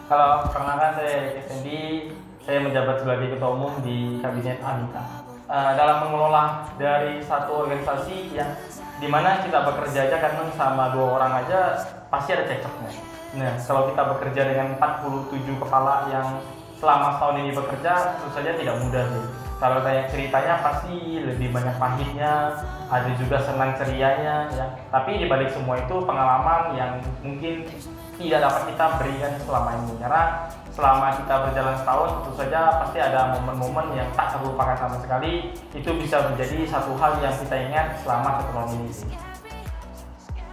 Halo, perkenalkan saya Erik Effendi. Saya menjabat sebagai Ketua Umum di Kabinet Amita. Dalam mengelola dari satu organisasi yang dimana kita bekerja aja kan sama 2 orang aja pasti ada cekcoknya. Nah, kalau kita bekerja dengan 47 kepala yang selama setahun ini bekerja, tentu saja tidak mudah sih. Kalau tanya ceritanya pasti lebih banyak pahitnya, ada juga senang cerianya ya. Tapi di balik semua itu pengalaman yang mungkin tidak dapat kita berikan selama ini, karena selama kita berjalan setahun tentu saja pasti ada momen-momen yang tak terlupakan sama sekali. Itu bisa menjadi satu hal yang kita ingat selama 1 tahun ini sih.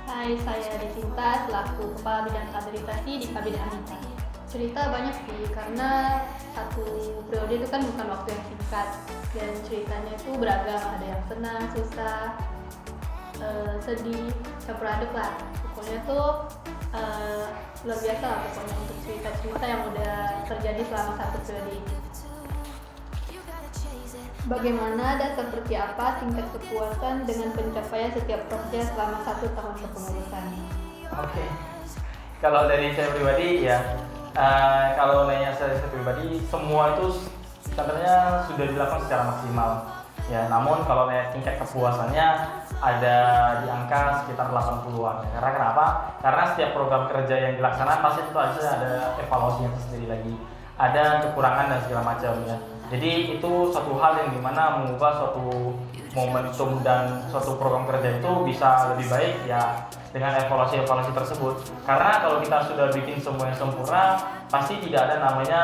Hai, saya Desinta selaku Kepala Bidang Kaderisasi di Kabinet Amita. Cerita banyak sih, karena satu periode itu kan bukan waktu yang singkat, dan ceritanya itu beragam, ada yang senang, susah, sedih, campur aduk lah. Pokoknya tuh luar biasa lah pokoknya untuk cerita-cerita yang udah terjadi selama satu periode ini. Bagaimana dan seperti apa tingkat kepuasan dengan pencapaian setiap proyek selama 1 tahun kepengurusan? Oke, kalau dari saya pribadi ya, kalau nanya saya pribadi, semua itu sebenarnya sudah dilakukan secara maksimal. Ya, namun kalau nanya tingkat kepuasannya ada di angka sekitar 80-an. Karena kenapa? Karena setiap program kerja yang dilaksanakan pasti itu ada evaluasinya sendiri lagi. Ada kekurangan dan segala macam ya. Jadi itu suatu hal yang dimana mengubah suatu momentum dan suatu program kerja itu bisa lebih baik ya dengan evaluasi-evaluasi tersebut. Karena kalau kita sudah bikin semuanya sempurna, pasti tidak ada namanya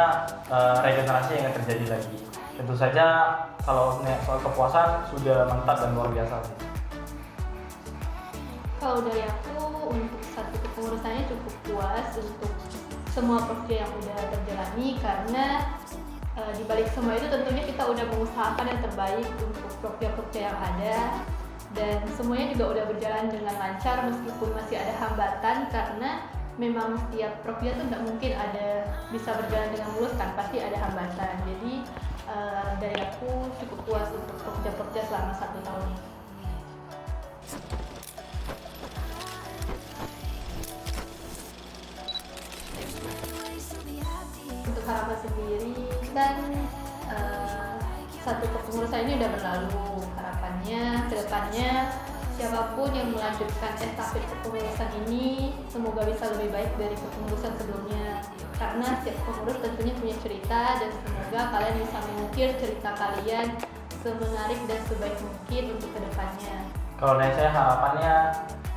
regenerasi yang akan terjadi lagi. Tentu saja kalau soal kepuasan sudah mantap dan luar biasa sih. Kalau dari aku, untuk satu kepengurusannya cukup puas untuk semua proyek yang udah terjalani, karena di balik semua itu tentunya kita udah mengusahakan yang terbaik untuk proyek-proyek yang ada, dan semuanya juga udah berjalan dengan lancar meskipun masih ada hambatan, karena memang setiap proyek itu nggak mungkin ada bisa berjalan dengan mulus kan, pasti ada hambatan. Jadi dari aku cukup puas untuk proyek-proyek selama 1 tahun ini. Untuk harapan sendiri kan satu kepengurusan ini udah berlalu. Harapannya kedepannya siapapun yang melanjutkan estafet kepengurusan ini semoga bisa lebih baik dari kepengurusan sebelumnya, karena setiap pengurus tentunya punya cerita, dan semoga kalian bisa mengukir cerita kalian semenarik dan sebaik mungkin untuk kedepannya. Kalau dari saya harapannya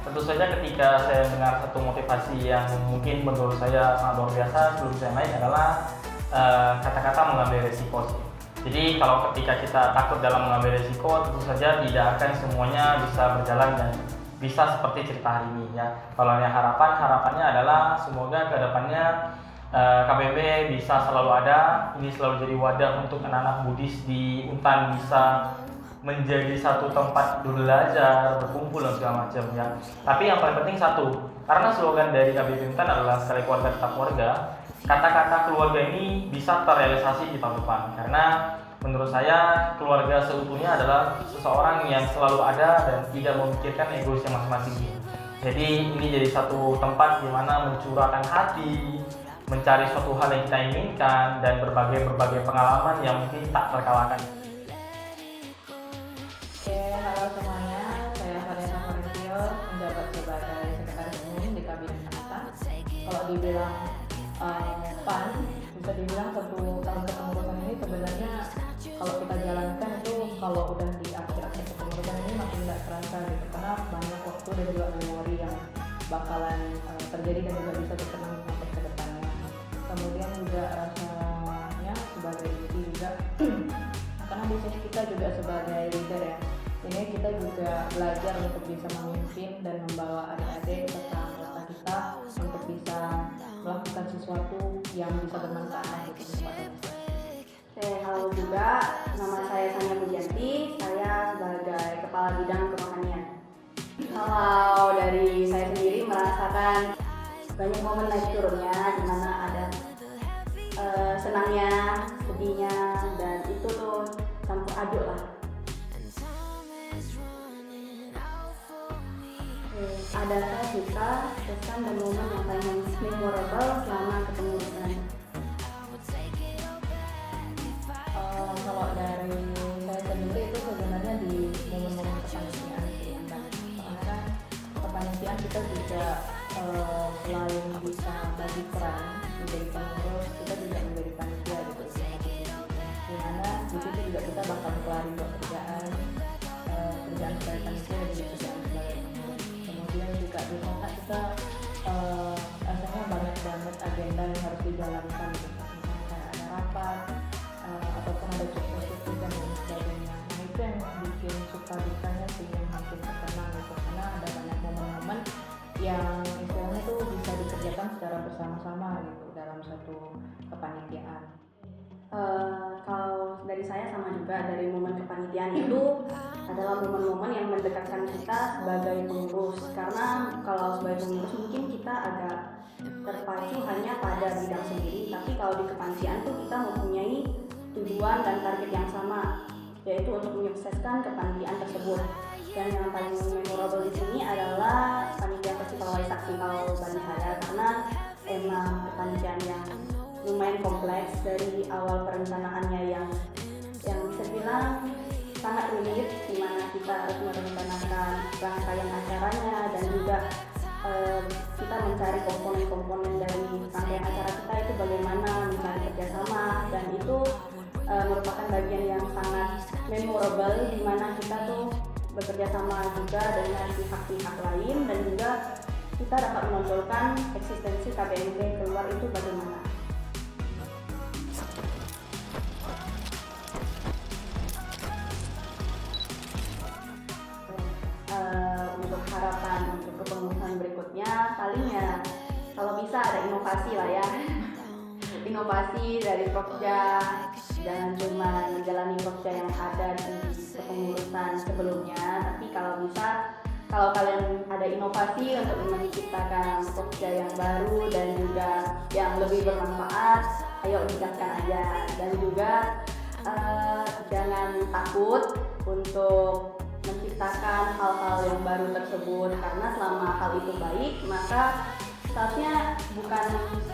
tentu saja ketika saya dengar satu motivasi yang mungkin menurut saya sangat luar biasa sebelum saya naik adalah kata-kata mengambil resiko sih. Jadi kalau ketika kita takut dalam mengambil resiko, tentu saja tidak akan semuanya bisa berjalan dan bisa seperti cerita hari ini ya. Kalau yang harapannya adalah semoga kedepannya KBB bisa selalu ada, ini selalu jadi wadah untuk anak-anak Buddhis di Untan bisa menjadi satu tempat belajar, berkumpul dan segala macam ya. Tapi yang paling penting satu, karena slogan dari KBB Untan adalah sekali keluarga tetap keluarga. Kata-kata keluarga ini bisa terrealisasi di tahun depan, karena menurut saya keluarga seutuhnya adalah seseorang yang selalu ada dan tidak memikirkan egoisnya masing-masing. Jadi ini jadi satu tempat di mana mencurahkan hati, mencari suatu hal yang kita inginkan, dan berbagai pengalaman yang mungkin tak terkalahkan. Oke, halo semuanya, saya Vanessa Mauricio, menjabat sebagai Sekretaris Umum di Kabinet Amita. Kalau dibilang fun, bisa dibilang 1 tahun kepengurusan ini sebenarnya kalau kita jalankan itu kalau udah di akhir-akhir kepengurusan ini makin nggak terasa gitu, karena banyak waktu dan juga memori yang bakalan terjadi dan juga bisa kita nikmati ke depannya. Kemudian juga rasanya sebagai diri juga karena di sini kita juga sebagai leader ya, ini kita juga belajar untuk bisa memimpin dan membawa adik-adik serta anggota kita untuk bisa melakukan sesuatu yang bisa bermanfaat untuk kepada kita. Halo juga, nama saya Sania Pujianti, saya sebagai Kepala Bidang Kerohanian. Kalau dari saya sendiri merasakan banyak momen naik turunnya, di mana ada senangnya, sedihnya, dan itu tuh campur aduk lah. Adakah kita pesan dan momen yang paling memorable selama kepengurusan? kalau dari saya sendiri itu sebenarnya di momen-momen kepanitiaan sih, Mbak. Soalnya kan kepanitiaan kita juga selain bisa bagi peran menjadi pengurus, kita juga menjadi panitia gitu. Dimana di situ juga kita bakal kelari kerjaan sebagai panitia dan juga kerjaan sebagai pengurus. Kemudian juga di sana kita rasanya banyak banget agenda yang harus dijalankan gitu. Misalnya kayak ada rapat ataupun ada cuti dan lain sebagainya. Nah itu yang bikin suka dukanya sih yang makin terkenang gitu, karena ada banyak momen-momen yang istilahnya tuh bisa dikerjakan secara bersama-sama gitu dalam satu kepanitiaan. Kalau dari saya sama juga, dari momen kepanitiaan itu adalah momen-momen yang mendekatkan kita sebagai pengurus, karena kalau sebagai pengurus mungkin kita agak terpacu hanya pada bidang sendiri, tapi kalau di kepanitiaan tuh kita mempunyai tujuan dan target yang sama, yaitu untuk menyukseskan kepanitiaan tersebut. Dan yang paling memorable di sini adalah panitia festival Waisak sih kalau bagi saya, karena emang kepanitiaan yang lumayan kompleks dari awal perencanaannya yang bisa dibilang sangat rumit, di mana kita harus merencanakan rangkaian acaranya dan juga kita mencari komponen-komponen dari rangkaian acara kita itu bagaimana, mencari kerjasama, dan itu merupakan bagian yang sangat memorable, di mana kita tuh bekerja sama juga dengan pihak-pihak lain dan juga kita dapat menonjolkan eksistensi KBMP keluar itu bagaimana. Untuk harapan untuk kepengurusan berikutnya, paling ya kalau bisa ada inovasi lah ya. Inovasi dari Prokja, jangan cuma menjalani Prokja yang ada di kepengurusan sebelumnya, tapi kalau bisa, kalau kalian ada inovasi untuk menciptakan Prokja yang baru dan juga yang lebih bermanfaat, ayo digaskan aja. Dan juga jangan takut untuk menciptakan hal-hal yang baru tersebut, karena selama hal itu baik, maka seharusnya bukan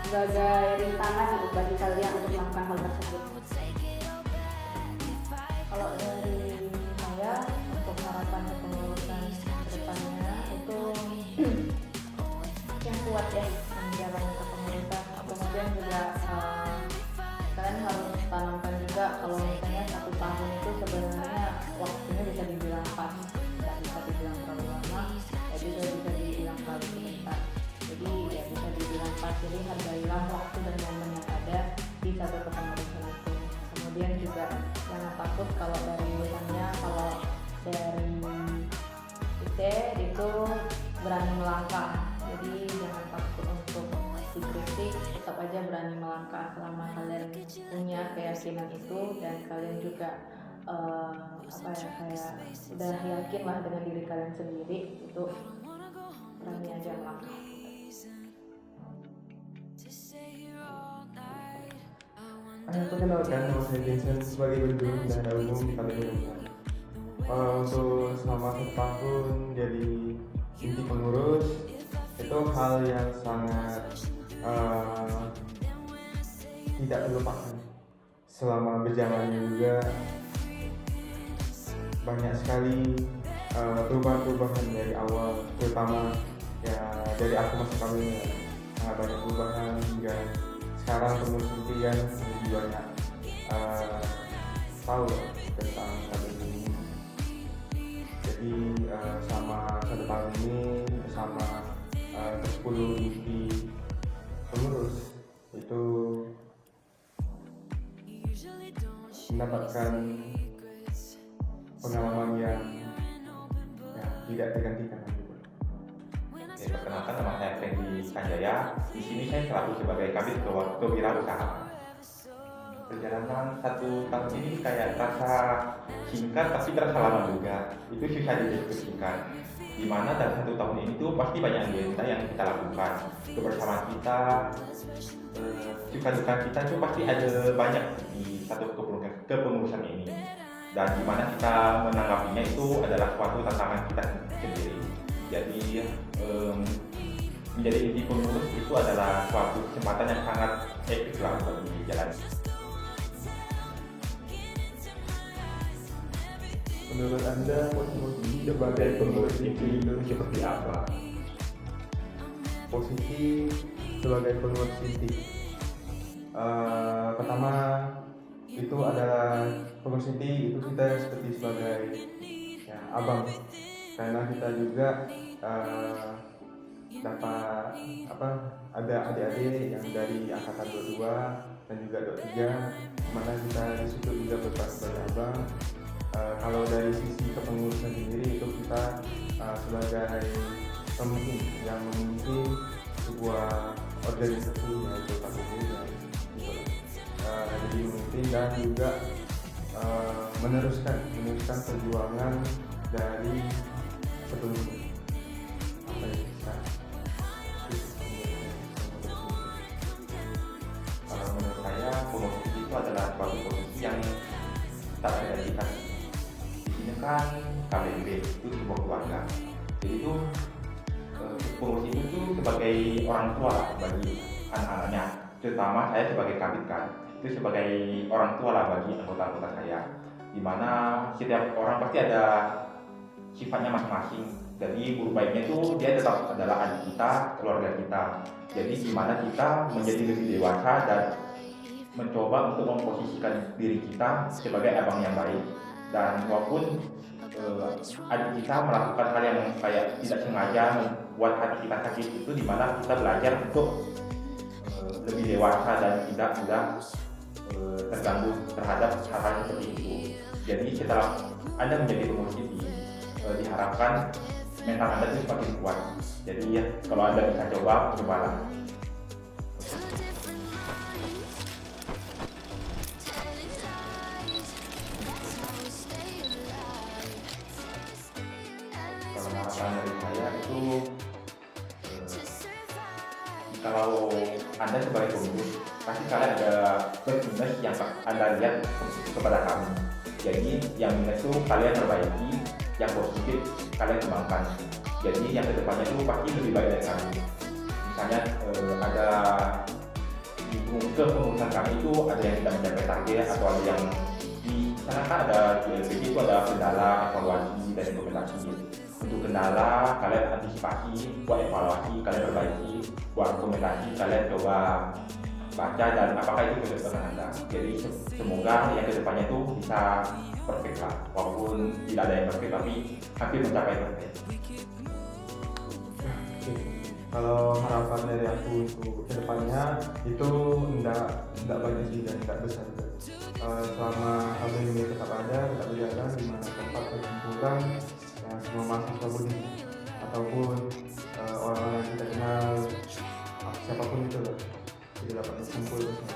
sebagai rintangan bagi kalian untuk melakukan hal tersebut. Kalau dari saya untuk harapan kepengurusan kedepannya itu Yang kuat ya. menjalani kepengurusan, kemudian juga kalian harus tanamkan juga kalau misalnya 1 tahun itu sebenarnya waktunya bisa dibilang pas, nggak bisa dibilang terlalu lama, ya bisa dibilang terlalu sebentar. Jadi ya bisa dibilang pas, jadi hargailah waktu dan momen yang ada di satu kepengurusan itu. Kemudian juga jangan takut kalau dari misalnya kalau dari IT itu berani melangkah, jadi jangan takut untuk dikritik, tetap aja berani melangkah selama kalian punya keyakinan itu dan kalian juga kayak udah yakin lah dengan diri kalian sendiri, itu berani aja melangkah. Perkenalkan, nama saya Vincent sebagai Bendung Bendahara Umum di KBM. Untuk selama 1 tahun jadi inti pengurus itu hal yang sangat tidak terlupakan. Selama berjalannya juga banyak sekali perubahan-perubahan dari awal, terutama ya dari aku masuk KBM, sangat banyak perubahan hingga sekarang pengurus inti kan lebih banyak tahu tentang KBM ini. Jadi sama 1 tahun ini bersama ke-10 inti pengurus itu mendapatkan pengalaman yang ya, tidak tergantikan lagi. Oke, perkenalkan, nama saya Fendi Sanjaya. Di sini saya selaku sebagai kabit kewirausahaan. Perjalanan 1 tahun ini kayak terasa singkat tapi terasa lama juga. Itu susah dideskripsikan. Di mana dalam 1 tahun ini tuh pasti banyak agenda yang kita lakukan. Kebersamaan kita, suka duka kita tuh pasti ada banyak di satu kepengurusan ini. Dan di mana kita menanggapinya itu adalah suatu tantangan kita sendiri. Jadi menjadi inti pengurus itu adalah suatu kesempatan yang sangat epic lah bagi jalan. Menurut Anda posisi sebagai pengurus inti itu seperti apa? Posisi sebagai pengurus inti, pertama itu adalah pengurus inti itu kita seperti sebagai ya, abang, karena kita juga dapat ada adik-adik yang dari angkatan 22 dan juga 23, mana kita di situ juga berperan sebagai abang. Kalau dari sisi kepengurusan sendiri itu kita sebagai pemimpin yang memimpin sebuah organisasi yaitu KPU gitu. Jadi memimpin dan juga meneruskan perjuangan dari sebelumnya. Apa yang bisa Menurut saya pengurus itu adalah suatu posisi yang tak tergantikan. Di sini kan KBB itu sebuah keluarga, jadi itu pengurus itu sebagai orang tua bagi anak-anaknya, terutama saya sebagai kabit kan, itu sebagai orang tua lah bagi anggota-anggota saya, dimana setiap orang pasti ada sifatnya masing-masing. Jadi guru baiknya itu dia tetap adalah adik kita, keluarga kita. Jadi gimana kita menjadi lebih dewasa dan mencoba untuk memposisikan diri kita sebagai abang yang baik. Dan walaupun adik kita melakukan hal yang kayak tidak sengaja membuat hati kita sakit, itu dimana kita belajar untuk lebih dewasa dan tidak mudah terganggu terhadap hal-hal seperti itu. Jadi setelah Anda menjadi pengurus inti, diharapkan mental Anda itu semakin kuat. Jadi ya, kalau Anda bisa cobalah. Kalau harapan dari saya itu, kalau Anda sebagai pengurus, pasti kalian ada plus minus yang Anda lihat kepada kami. Jadi yang minus itu kalian perbaiki, yang positif kalian kembangkan. Jadi yang kedepannya itu pasti lebih baik dari kami. Misalnya ada di kepengurusan kami itu ada yang tidak mencapai target, atau ada yang di sana kan ada di LPG itu ada kendala, evaluasi dan implementasi. Untuk kendala kalian antisipasi, buat evaluasi kalian perbaiki, buat implementasi kalian coba baca dan apakah itu kedepannya Anda. Jadi semoga yang kedepannya itu bisa perfect lah, walaupun tidak ada yang perfect tapi hampir mencapai perfect. Kalau harapan dari aku untuk kedepannya itu tidak banyak sih dan tidak besar. Selama KBM ini tetap ada, tetap berjalan di mana tempat berkumpulan semua mahasiswa Budi ataupun orang-orang yang kita kenal, siapapun itu loh, jadi dapat berkumpul bersama.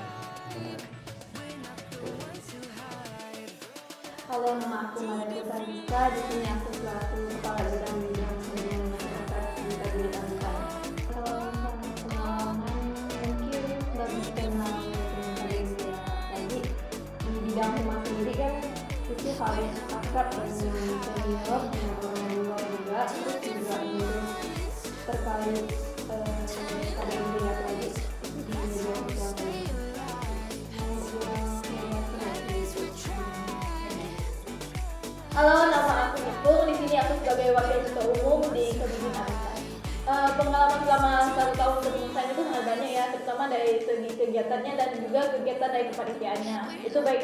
Halo, nama aku Maria Sarika. Di sini aku selaku kepala bidang hubungan masyarakat di Kabinet Angkatan. Kalau misalnya pengalaman, mungkin lebih kenal dengan lagi di bidang humas sendiri kan itu harus akrab dengan senior, dengan orang luar juga, terus juga terkait KBM lagi di media sosial. Halo, nama aku Nipung. Di sini aku sebagai wakil ketua umum di Kabinet Angkatan. Pengalaman selama 1 tahun kepengurusan itu sangat banyak ya, terutama dari segi kegiatannya dan juga kegiatan dari kepanitiaannya. Itu baik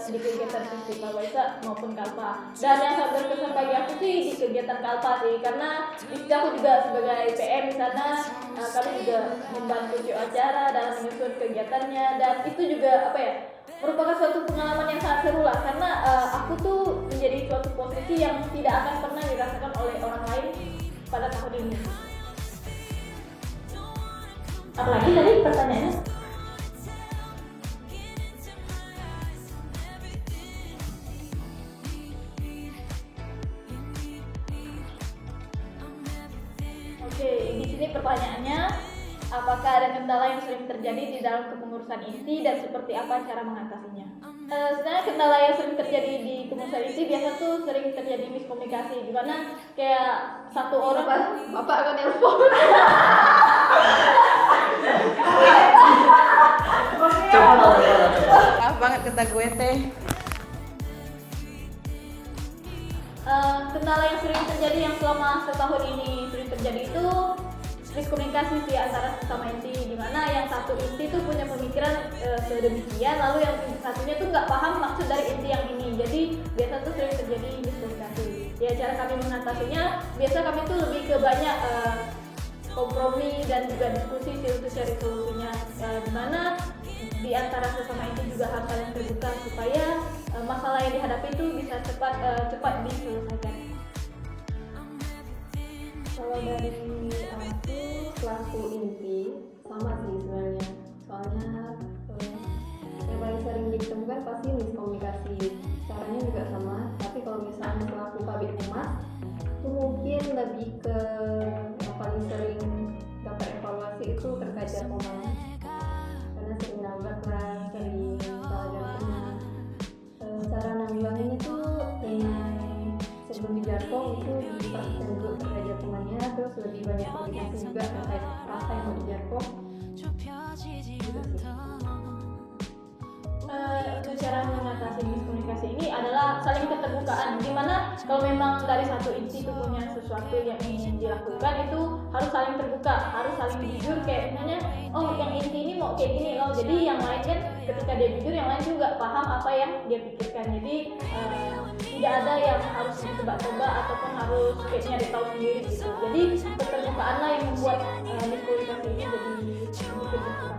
di kegiatan festival Waisak maupun Kalpa. Dan yang sangat berkesan bagi aku sih di kegiatan Kalpa sih, karena di situ aku juga sebagai PM di sana, kami juga membantu acara dalam menyusun kegiatannya, dan itu juga merupakan suatu pengalaman yang sangat seru lah, karena aku tuh menjadi suatu posisi yang tidak akan pernah dirasakan oleh orang lain pada tahun ini. Apalagi tadi pertanyaannya? Oke, di sini pertanyaannya, apakah ada kendala yang sering terjadi di dalam kepengurusan inti dan seperti apa cara mengatasinya? Sebenarnya kendala yang sering terjadi di kepengurusan inti biasa tuh sering terjadi miskomunikasi, dimana kayak satu orang bapak akan nelpon. Maaf banget kata gue teh. Kendala yang sering terjadi yang selama setahun ini sering terjadi itu miskomunikasi sih antara sesama inti, dimana yang satu inti tuh punya pemikiran sedemikian, lalu yang satunya tuh nggak paham maksud dari inti yang ini. Jadi biasa tuh sering terjadi miskomunikasi. Ya cara kami mengatasinya, biasa kami tuh lebih ke banyak kompromi dan juga diskusi sih untuk cari solusinya. Dimana di antara sesama inti juga harus saling terbuka supaya masalah yang dihadapi itu bisa cepat diselesaikan. Kalau dari aku selaku inti sama sih sebenarnya, soalnya yang paling sering ditemukan pasti miskomunikasi, caranya juga sama. Tapi kalau misalnya selaku kabit humas itu mungkin lebih ke yang paling sering dapat evaluasi itu terkait jargonnya, karena sering nambah kelas, sering salah jargonnya. Cara nanggulanginnya tuh sebelum di jargon itu diperhatikan dulu terkait jargonnya, terus lebih banyak komunikasi juga terkait rasa yang mau di jargon. Untuk cara mengatasi miskomunikasi ini adalah saling keterbukaan, dimana kalau memang dari satu inti itu punya sesuatu yang ingin dilakukan itu harus saling terbuka, harus saling jujur, kayak misalnya oh yang inti ini mau kayak gini loh, jadi yang lain kan ketika dia jujur yang lain juga paham apa yang dia pikirkan. Jadi tidak ada yang harus ditebak-tebak ataupun harus kayak nyari tahu sendiri gitu. Jadi keterbukaanlah yang membuat miskomunikasi ini jadi lebih berkurang.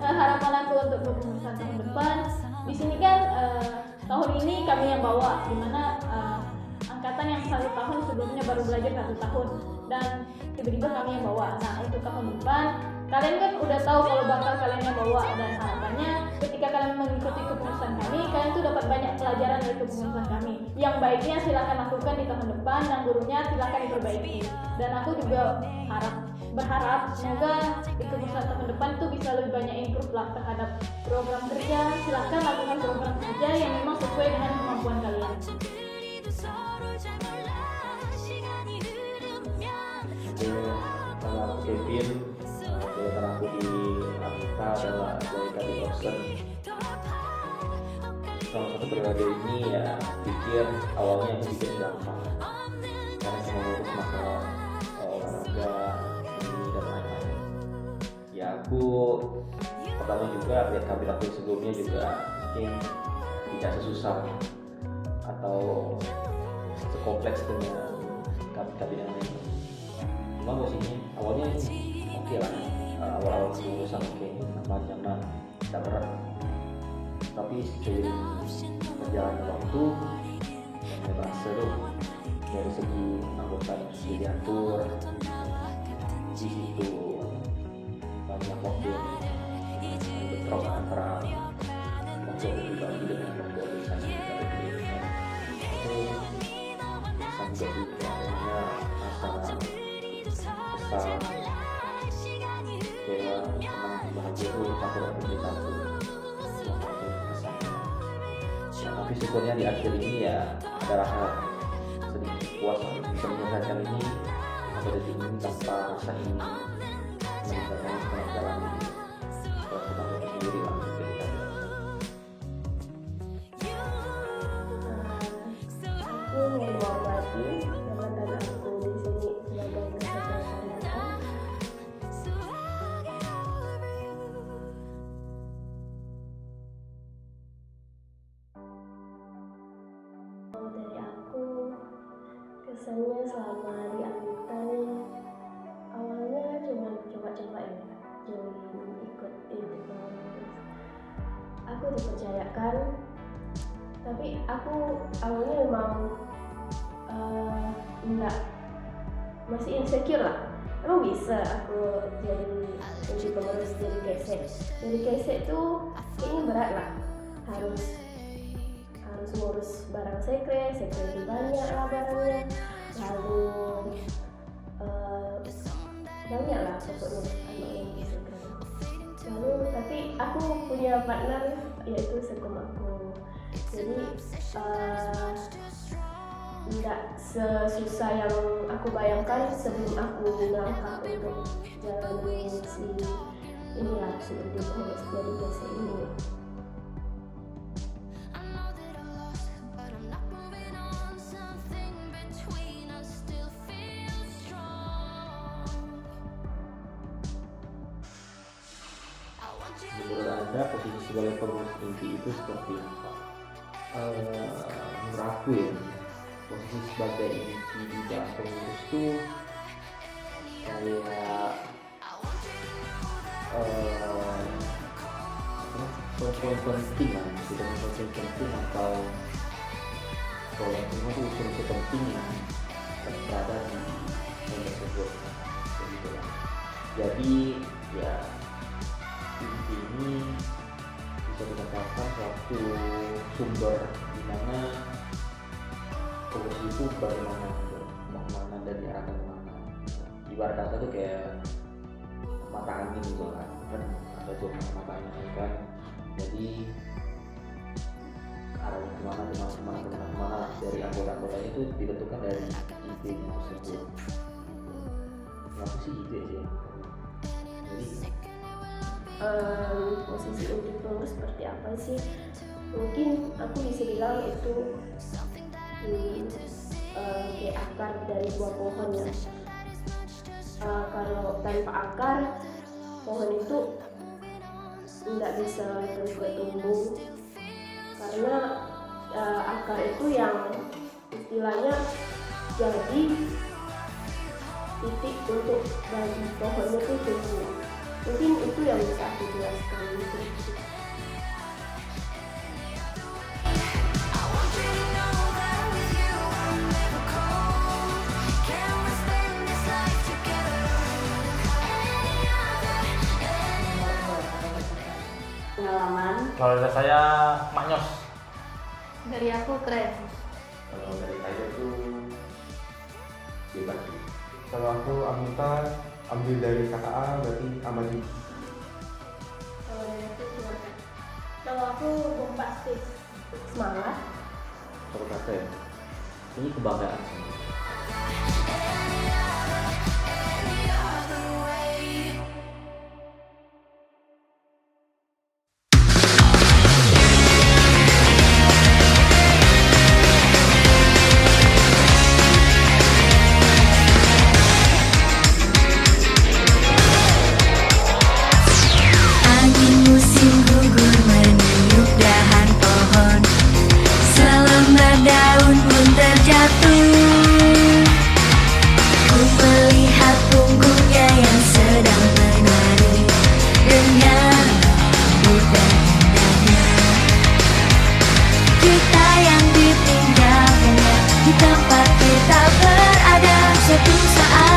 Harapan aku untuk kepengurusan tahun depan, di sini kan tahun ini kami yang bawa, dimana angkatan yang 1 tahun sebelumnya baru belajar 1 tahun dan tiba-tiba kami yang bawa. Nah untuk tahun depan kalian kan udah tahu kalau bakal kalian yang bawa, dan harapannya ketika kalian mengikuti kepengurusan kami, kalian tuh dapat banyak pelajaran dari kepengurusan kami. Yang baiknya silakan lakukan di tahun depan, dan gurunya silakan diperbaiki. Dan aku juga berharap semoga di kepengurusan tahun depan tuh bisa lebih banyak improve lah terhadap program kerja. Silakan lakukan program kerja yang memang sesuai dengan kemampuan kalian. Kalau Kevin, jabatan aku di Ramita adalah sebagai kabin dokter. Salah satu periode ini ya pikir awalnya aku bikin gampang, karena semua ngurus masalah olahraga, seni dan lain-lain. Ya aku pertama juga lihat kabin aku sebelumnya juga mungkin tidak sesusah atau sekompleks dengan kabin yang lain. Cuma posisinya awalnya oke lah, awal-awal urusan oke, nyaman, tidak berat. Tapi seiring berjalannya waktu, saya merasa tuh dari segi anggota yang diatur, di situ banyak waktu yang bentrok antara waktu pribadi dengan waktu organisasi itu sampai juga rasa besar, kecewa, senang, bahagia itu campur aduk satu. Tapi syukurnya di akhir ini ya ada rasa sedikit puas bisa menyelesaikan ini sampai detik ini tanpa rasa ini meninggalkan setengah jalan ini. Setelah setahun sendiri lah dari kami. Aku menghormati jabatan aku di sini sebagai ketua panitia. Kalau dari aku, kesannya selama di angkutan awalnya cuma coba-coba ya, join ikut itu. Aku dipercayakan, tapi aku awalnya memang enggak, masih insecure lah, emang bisa aku jadi pengurus jadi kesek. Jadi kesek tuh kayaknya berat lah, harus ngurus barang sekre itu banyak lah barangnya, lalu banyak lah pokoknya anak sekre. Lalu tapi aku punya partner yaitu sekom aku, jadi tidak sesusah yang aku bayangkan sebelum aku melangkah untuk jalani si inilah seperti pengurus dari kesek ini. Menurut Anda posisi sebagai pengurus inti itu seperti apa? Menurut aku ya, posisi sebagai inti di dalam pengurus itu kayak poin-poin penting lah, sudah poin penting atau poin unsur penting yang berada di poin tersebut, begitu lah. Jadi ya inti ini bisa dikatakan suatu sumber di mana pengurus itu bagaimana kemana dan diarahkan kemana. Ibarat kata tuh kayak mata angin gitu kan ada tuh matanya kan, jadi arahnya kemana dari anggota-anggotanya itu ditentukan dari ide tersebut. Kenapa sih ide sih? Jadi posisi inti pengurus seperti apa sih? Mungkin aku bisa bilang itu kayak akar dari buah pohon ya. Kalau tanpa akar, pohon itu tidak bisa terus bertumbuh, karena akar itu yang istilahnya jadi titik untuk bagi pohonnya itu tumbuh. Mungkin itu yang bisa aku jelaskan gitu. Pengalaman Kalau dari saya Maknyos. Dari aku keren. Kalau dari saya itu bebas sih. Kalau aku Amita ambil dari kata A berarti Amadi. Kalau dari aku semangat. Kalau aku bombastis, semangat. satu kata ya, ini kebanggaan sih. Angin musim gugur meniup dahan pohon, selembar daun pun terjatuh. Ku melihat punggungnya yang sedang menari dengan mudah indahnya. Kita yang ditinggalkannya di tempat kita berada, suatu saat